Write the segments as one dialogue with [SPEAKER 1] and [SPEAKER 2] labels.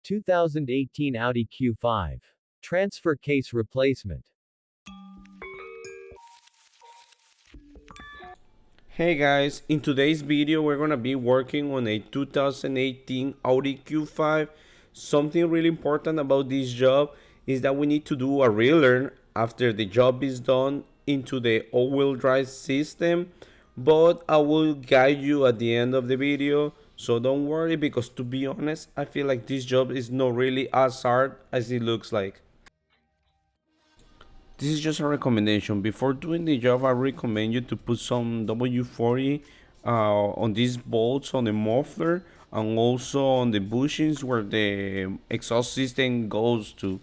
[SPEAKER 1] 2018 Audi Q5 transfer case replacement.
[SPEAKER 2] Hey guys, in today's video we're gonna be working on a 2018 Audi Q5. Something really important about this job is that we need to do a relearn after the job is done into the all-wheel drive system, but I will guide you at the end of the video, so don't worry, because to be honest I feel like this job is not really as hard as it looks like. This is just a recommendation. Before doing the job, I recommend you to put some W40 on these bolts on the muffler and also on the bushings where the exhaust system goes to.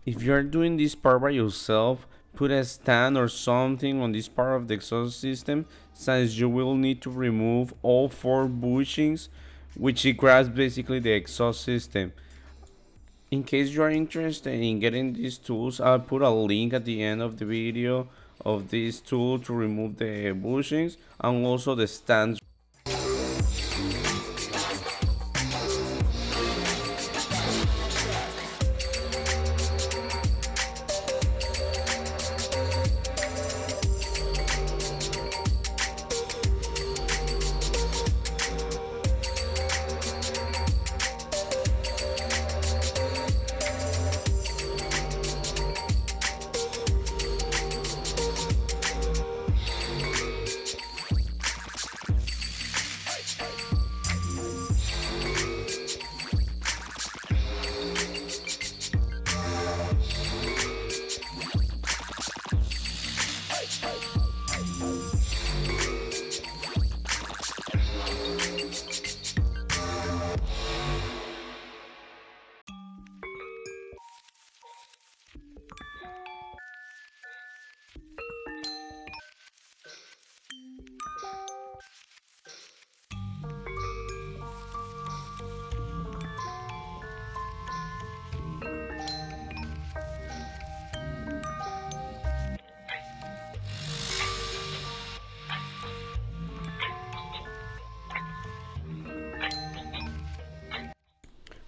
[SPEAKER 2] If you are doing this part by yourself, put a stand or something on this part of the exhaust system, since you will need to remove all four bushings, which it grabs basically the exhaust system. In case you are interested in getting these tools, I'll put a link at the end of the video of this tool to remove the bushings and also the stands.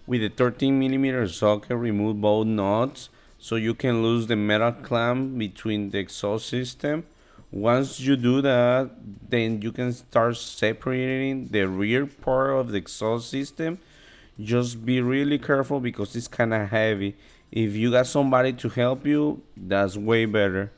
[SPEAKER 2] With the 13mm socket, remove both nuts so you can lose the metal clamp between the exhaust system. Once you do that, then you can start separating the rear part of the exhaust system. Just be really careful because it's kind of heavy. If you got somebody to help you, that's way better.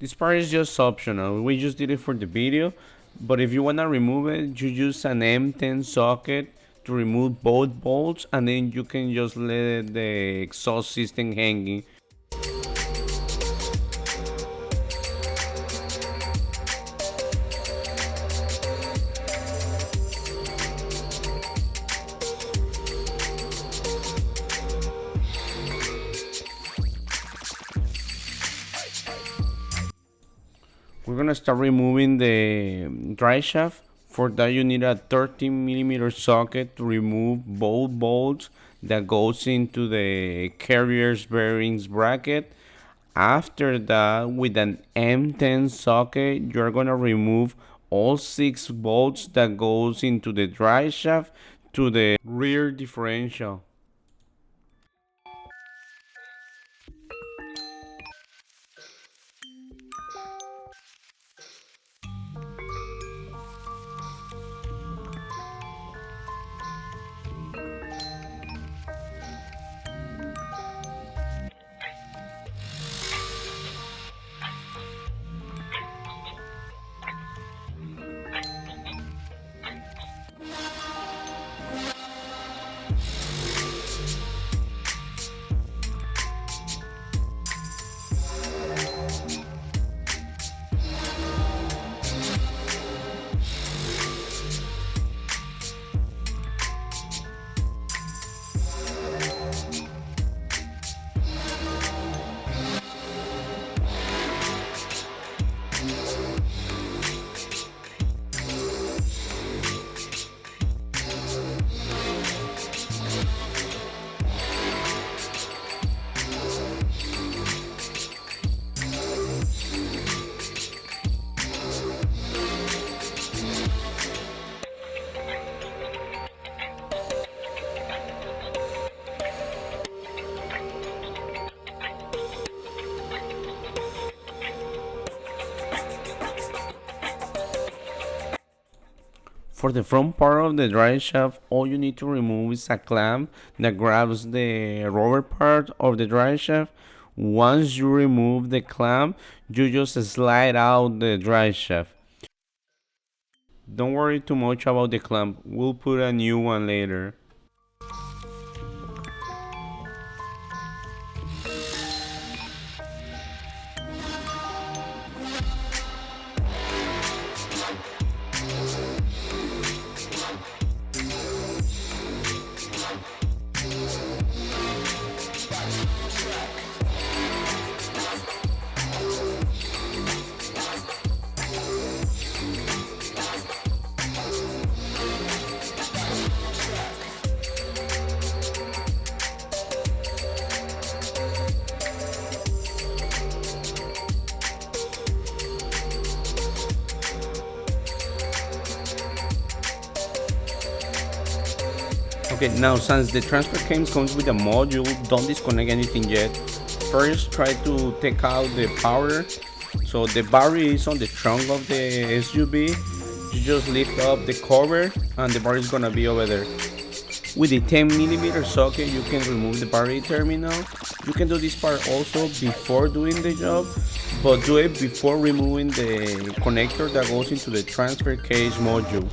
[SPEAKER 2] This part is just optional. We just did it for the video. But if you want to remove it, you use an M10 socket to remove both bolts, and then you can just let the exhaust system hanging. We're gonna start removing the drive shaft. For that you need a 13mm socket to remove both bolts that goes into the carrier's bearings bracket. After that, with an M10 socket, you're gonna remove all 6 bolts that goes into the drive shaft to the rear differential. For the front part of the drive shaft, all you need to remove is a clamp that grabs the rubber part of the drive shaft. Once you remove the clamp, you just slide out the drive shaft. Don't worry too much about the clamp, we'll put a new one later. Okay, now since the transfer case comes with a module, don't disconnect anything yet. First, try to take out the power. So the battery is on the trunk of the SUV. You just lift up the cover and the battery is gonna be over there. With the 10mm socket, you can remove the battery terminal. You can do this part also before doing the job, but do it before removing the connector that goes into the transfer case module.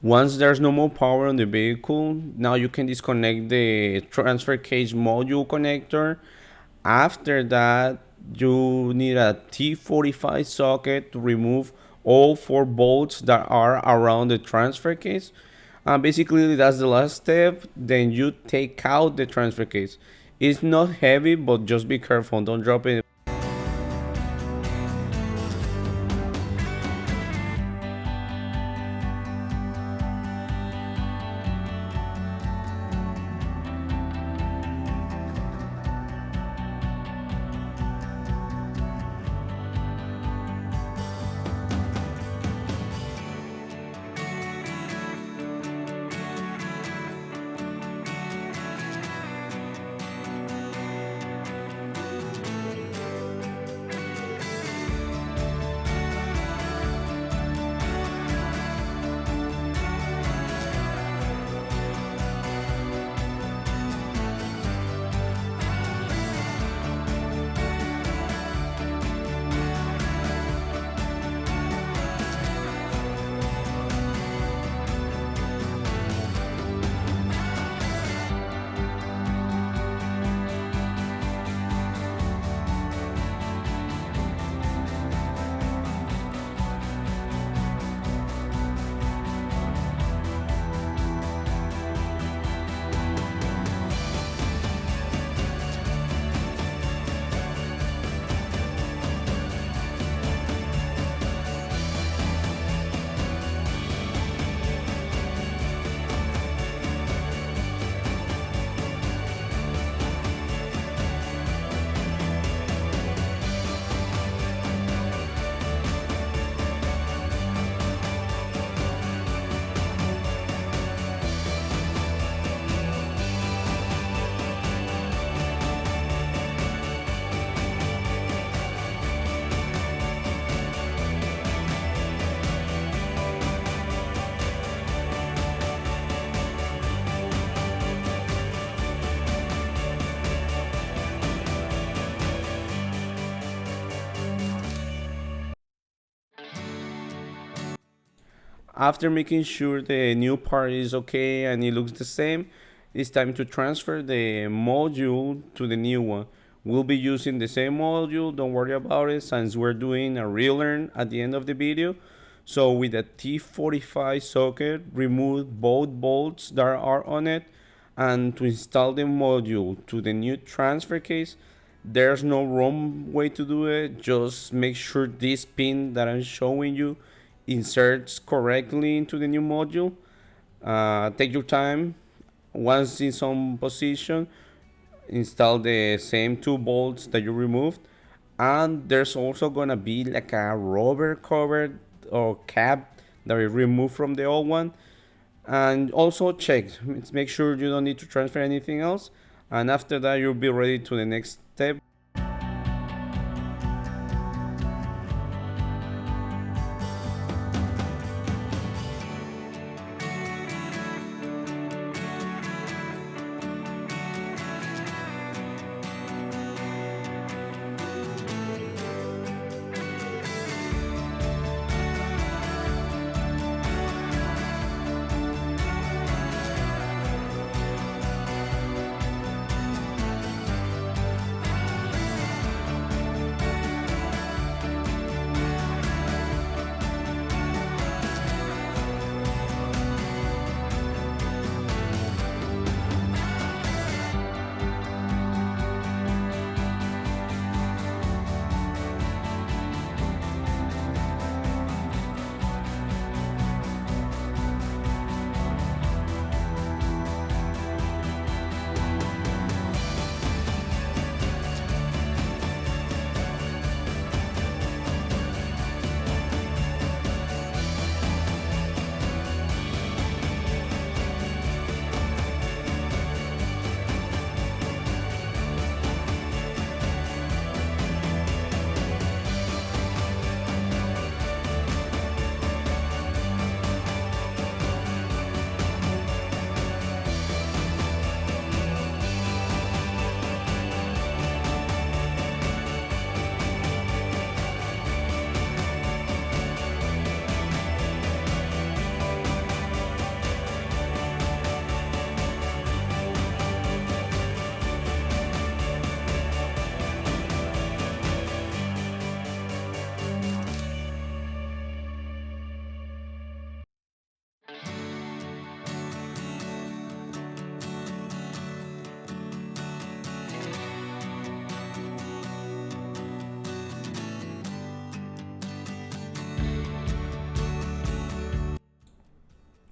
[SPEAKER 2] Once there's no more power on the vehicle, now you can disconnect the transfer case module connector. After that, you need a T45 socket to remove all 4 bolts that are around the transfer case. Basically, that's the last step. Then you take out the transfer case. It's not heavy, but just be careful, don't drop it. After making sure the new part is okay and it looks the same, it's time to transfer the module to the new one. We'll be using the same module, don't worry about it, since we're doing a relearn at the end of the video. So with a T45 socket, remove both bolts that are on it, and to install the module to the new transfer case, there's no wrong way to do it. Just make sure this pin that I'm showing you inserts correctly into the new module. Take your time. Once in some position, install the same two bolts that you removed. And there's also gonna be like a rubber cover or cap that we removed from the old one. And also check, make sure you don't need to transfer anything else. And after that, you'll be ready to the next step.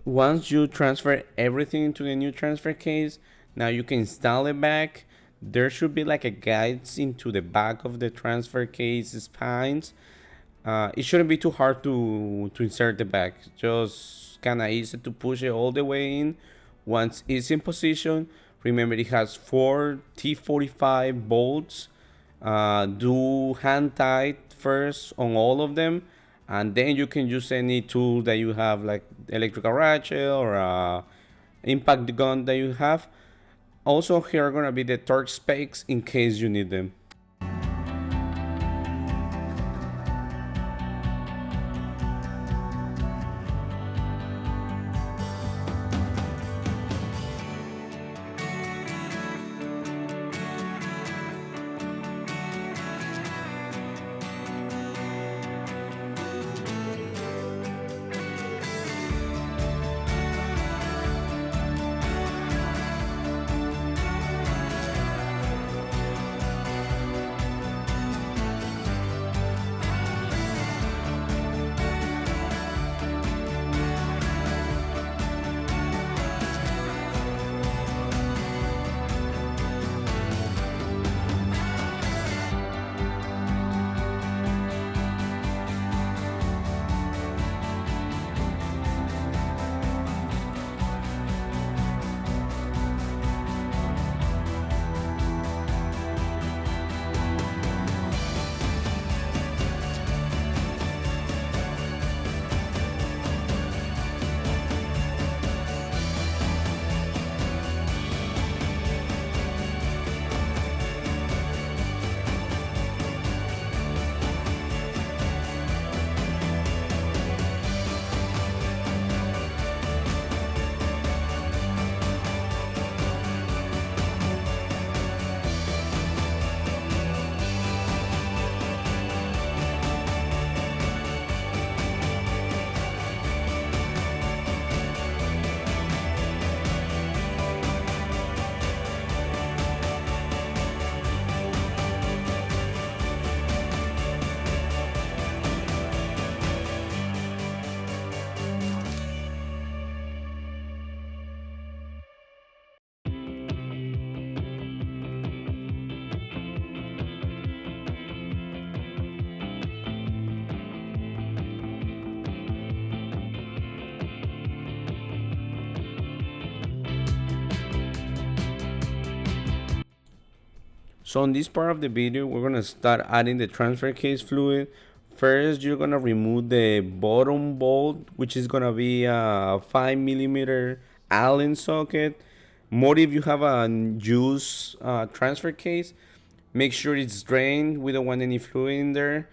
[SPEAKER 2] Once you transfer everything into the new transfer case, now you can install it back. There should be like a guides into the back of the transfer case spines. It shouldn't be too hard to insert the back. Just kind of easy to push it all the way in. Once it's in position, remember it has 4 T45 bolts. Do hand tight first on all of them, and then you can use any tool that you have, like electrical ratchet or impact gun that you have. Also, here are gonna be the torque spikes in case you need them. So on this part of the video, we're gonna start adding the transfer case fluid. First, you're gonna remove the bottom bolt, which is gonna be a 5 mm Allen socket. More if you have a used transfer case, make sure it's drained. We don't want any fluid in there.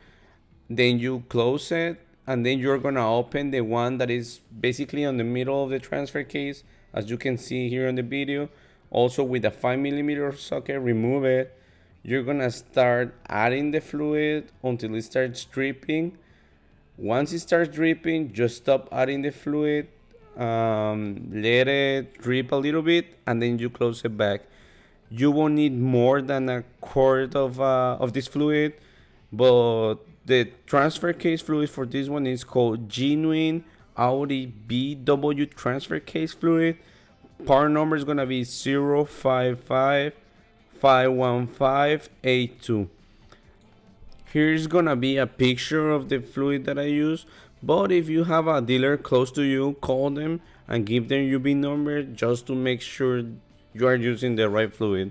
[SPEAKER 2] Then you close it, and then you're gonna open the one that is basically on the middle of the transfer case, as you can see here on the video. Also with a 5 mm socket, remove it. You're gonna start adding the fluid until it starts dripping. Once it starts dripping, just stop adding the fluid, let it drip a little bit, and then you close it back. You won't need more than a quart of this fluid, but the transfer case fluid for this one is called genuine Audi BW transfer case fluid. Part number is gonna be 055-51582. Here's gonna be a picture of the fluid that I use, but if you have a dealer close to you, call them and give them your VIN number just to make sure you are using the right fluid.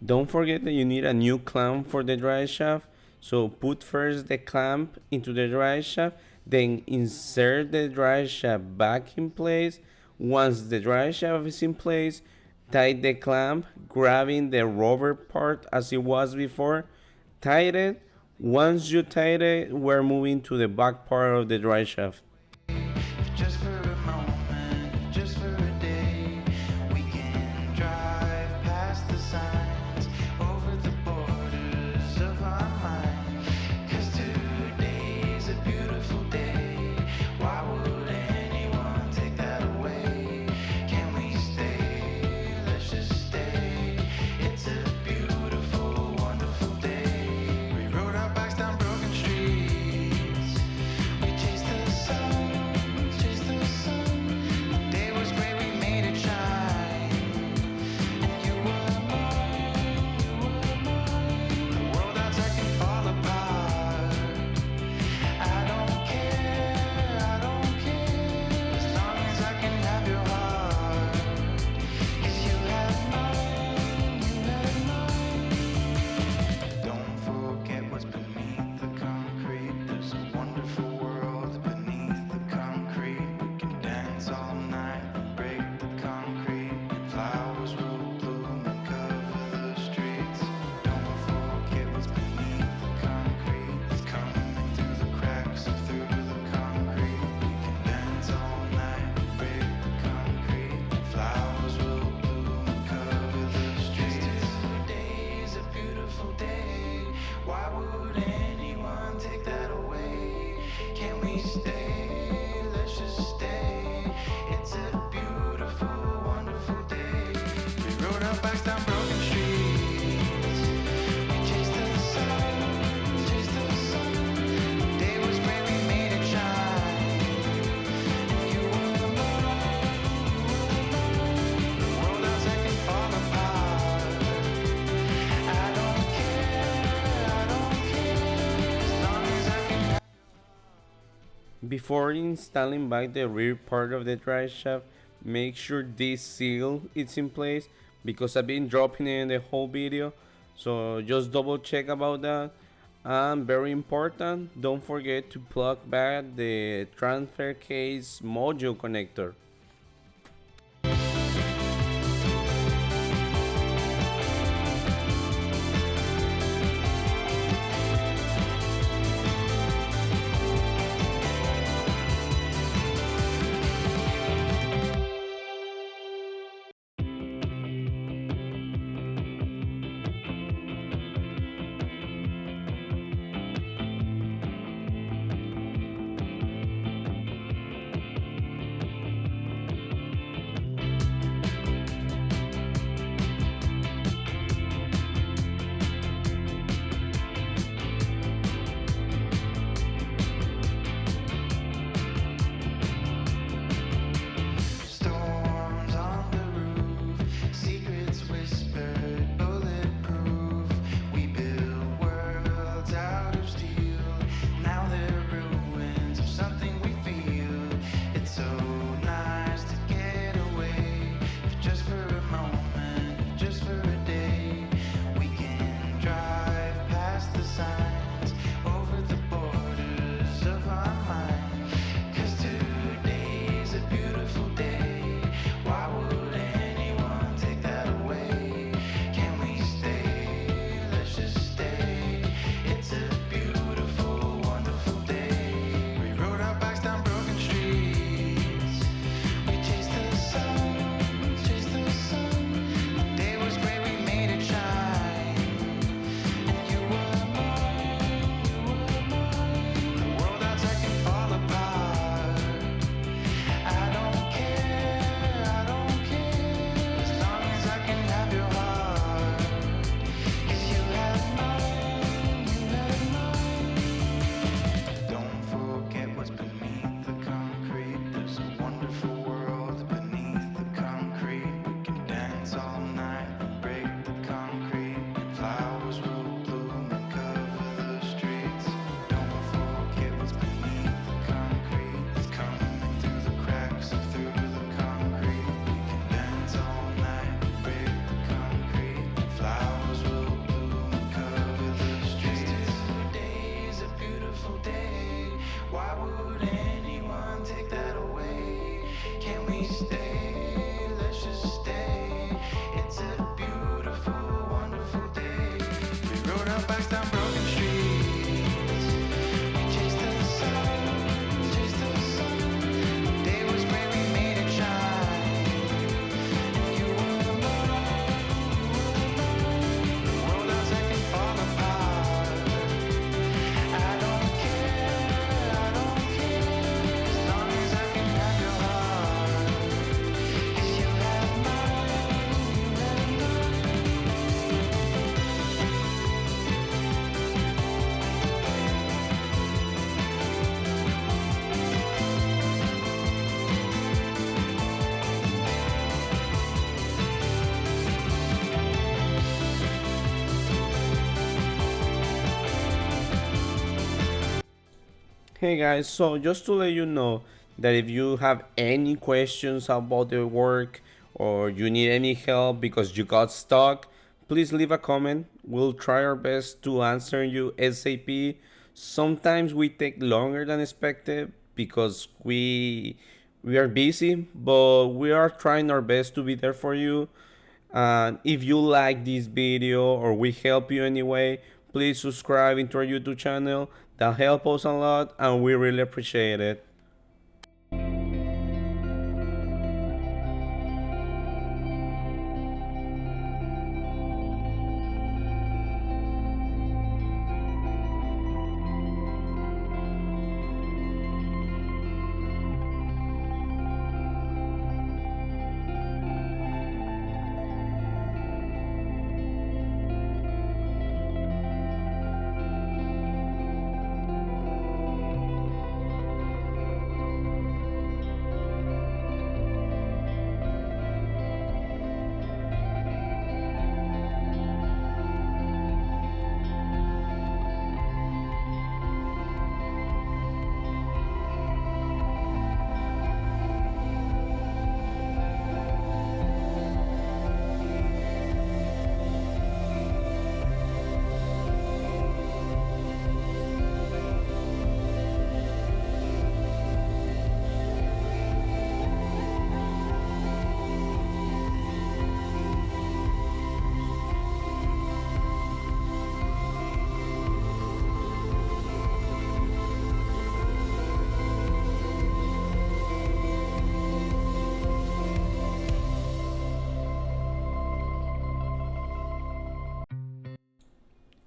[SPEAKER 2] Don't forget that you need a new clamp for the drive shaft. So put first the clamp into the drive shaft, then insert the drive shaft back in place. Once the drive shaft is in place, tighten the clamp, grabbing the rubber part as it was before. Tighten it. Once you tighten it, we're moving to the back part of the drive shaft.
[SPEAKER 3] Just for a moment, just for a day, we can drive past the signs, over the borders of our mind. 'Cause today's a beautiful day. Why would anyone take that away? Can we stay? Let's just stay. It's a beautiful, wonderful day. We rode our bikes down broken streets. We chased the sun.
[SPEAKER 2] Before installing back the rear part of the drive shaft, make sure this seal is in place because I've been dropping it in the whole video, so just double check about that. And very important, don't forget to plug back the transfer case module connector.
[SPEAKER 3] Storms on the roof, secrets whispered, bulletproof. We build worlds out of steel. Now they're ruins of something we feel. It's so nice to get away, if just for a moment, if just for a day. We can drive past the signs, over the borders of our mind. 'Cause today's a beautiful day. Why would anyone take that away? Can we stay? Let's just stay. It's a beautiful, wonderful day. We rode our bikes down broken streets. We chased the sun, chased the sun. The day was great, we made it shine. And you were mine, you were mine. The world outside can fall apart. I don't care, as long as I can have your heart. 'Cause you have mine, you have mine. Don't forget what's beneath the concrete. There's a wonderful world beneath the concrete. We can dance all night and break the concrete. Flowers will bloom and cover the streets. Don't forget what's beneath the concrete. It's coming through the cracks and through the concrete. We can dance all night and break the concrete. Flowers will bloom and cover the streets. Today's a beautiful day. Why would anyone take that away? Can we stay? Let's just stay. It's a beautiful, wonderful day. We rode our bikes down broken streets. We chased the sun, chased the sun. The day was great, we made it shine. And you were mine, you were mine. The world outside can fall apart. I don't care, as long as I can have your heart. 'Cause you have mine, you have mine.
[SPEAKER 2] Hey guys, so just to let you know that if you have any questions about the work or you need any help because you got stuck, please leave a comment. We'll try our best to answer you ASAP. Sometimes we take longer than expected because we are busy, but we are trying our best to be there for you. And if you like this video or we help you anyway, please subscribe into our YouTube channel. That helps us a lot and we really appreciate it.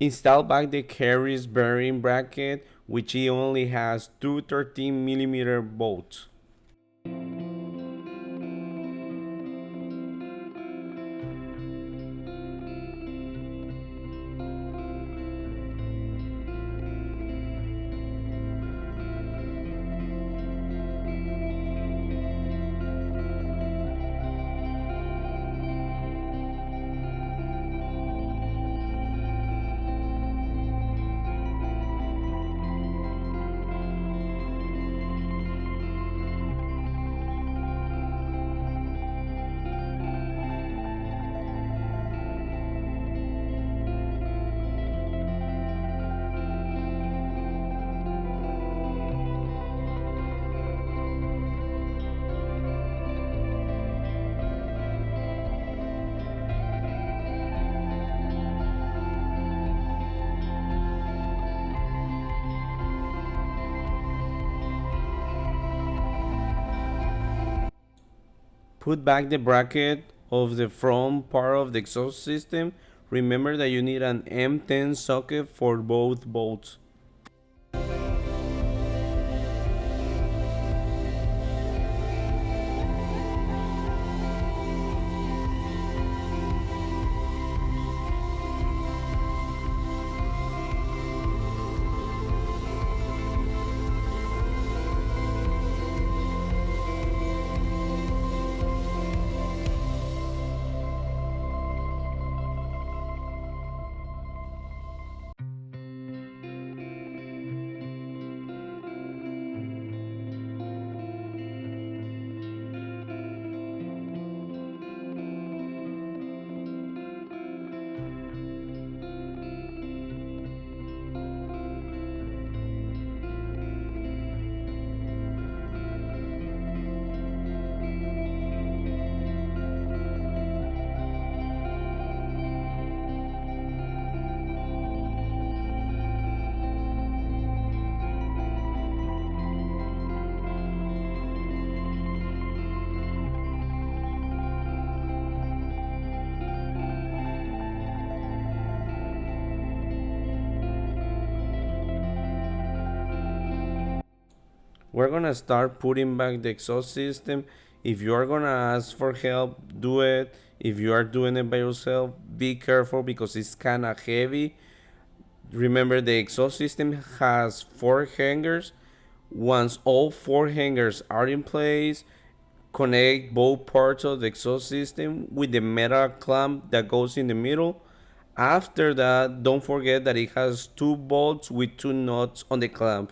[SPEAKER 2] Install back the carries bearing bracket, which it only has two 13mm bolts. Put back the bracket of the front part of the exhaust system. Remember that you need an M10 socket for both bolts. We're gonna start putting back the exhaust system. If you are gonna ask for help, do it. If you are doing it by yourself, be careful because it's kind of heavy. Remember, the exhaust system has 4 hangers. Once all 4 hangers are in place, connect both parts of the exhaust system with the metal clamp that goes in the middle. After that, don't forget that it has 2 bolts with 2 nuts on the clamp.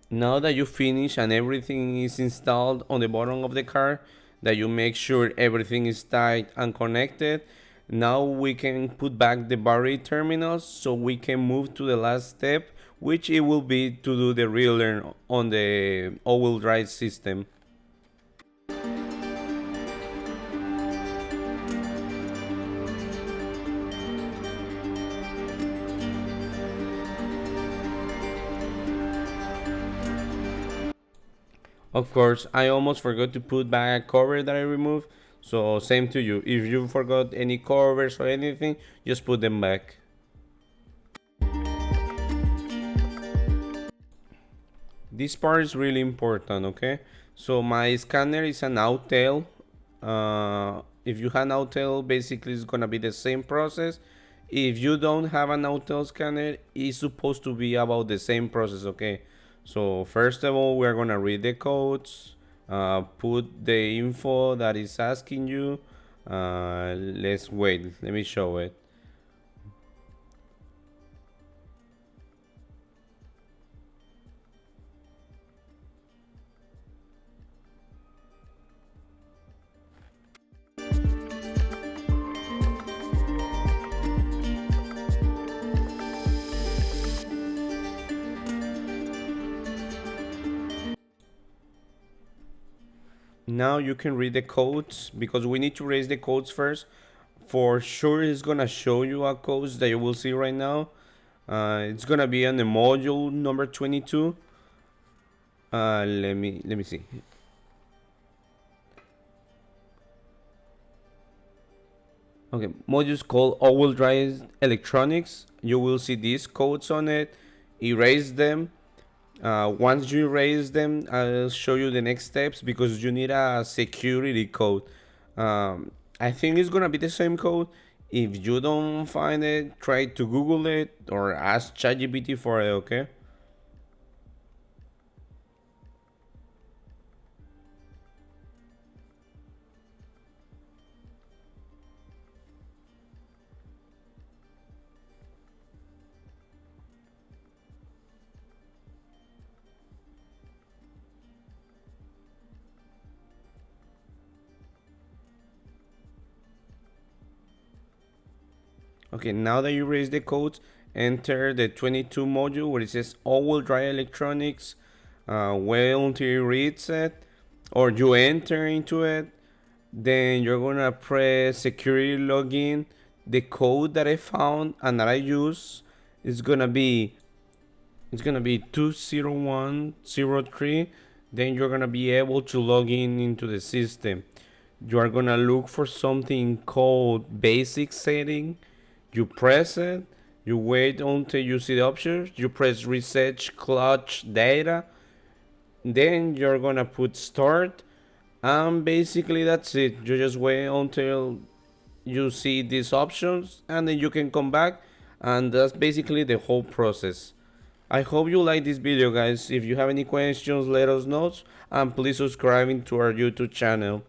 [SPEAKER 2] Now that you finish and everything is installed on the bottom of the car, that you make sure everything is tight and connected, now we can put back the battery terminals so we can move to the last step, which it will be to do the relearn on the all-wheel drive system. Of course, I almost forgot to put back a cover that I removed. So same to you. If you forgot any covers or anything, just put them back. This part is really important, okay? So my scanner is an outtail. If you have an outtail, basically it's gonna be the same process. If you don't have an outtail scanner, it's supposed to be about the same process, okay? So first of all, we're gonna read the codes, put the info that is asking you. Let's wait, let me show it. Now you can read the codes because we need to raise the codes first. For sure, it's gonna show you a codes that you will see right now. It's gonna be on the module number 22. Let me see. Okay, modules called all-wheel drive electronics. You will see these codes on it. Erase them. Once you erase them, I'll show you the next steps because you need a security code. I think it's gonna be the same code. If you don't find it, try to Google it or ask ChatGPT for it, okay? Okay, now that you raise the codes, enter the 22 module where it says all-wheel drive electronics. Wait until it reads it, or you enter into it. Then you're gonna press security login. The code that I found and that I use is gonna be 20103. Then you're gonna be able to log in into the system. You are gonna look for something called basic setting. You press it, you wait until you see the options, you press reset clutch data, then you're gonna put start, and basically that's it. You just wait until you see these options and then you can come back, and that's basically the whole process. I hope you like this video, guys. If you have any questions, let us know, and please subscribe to our YouTube channel.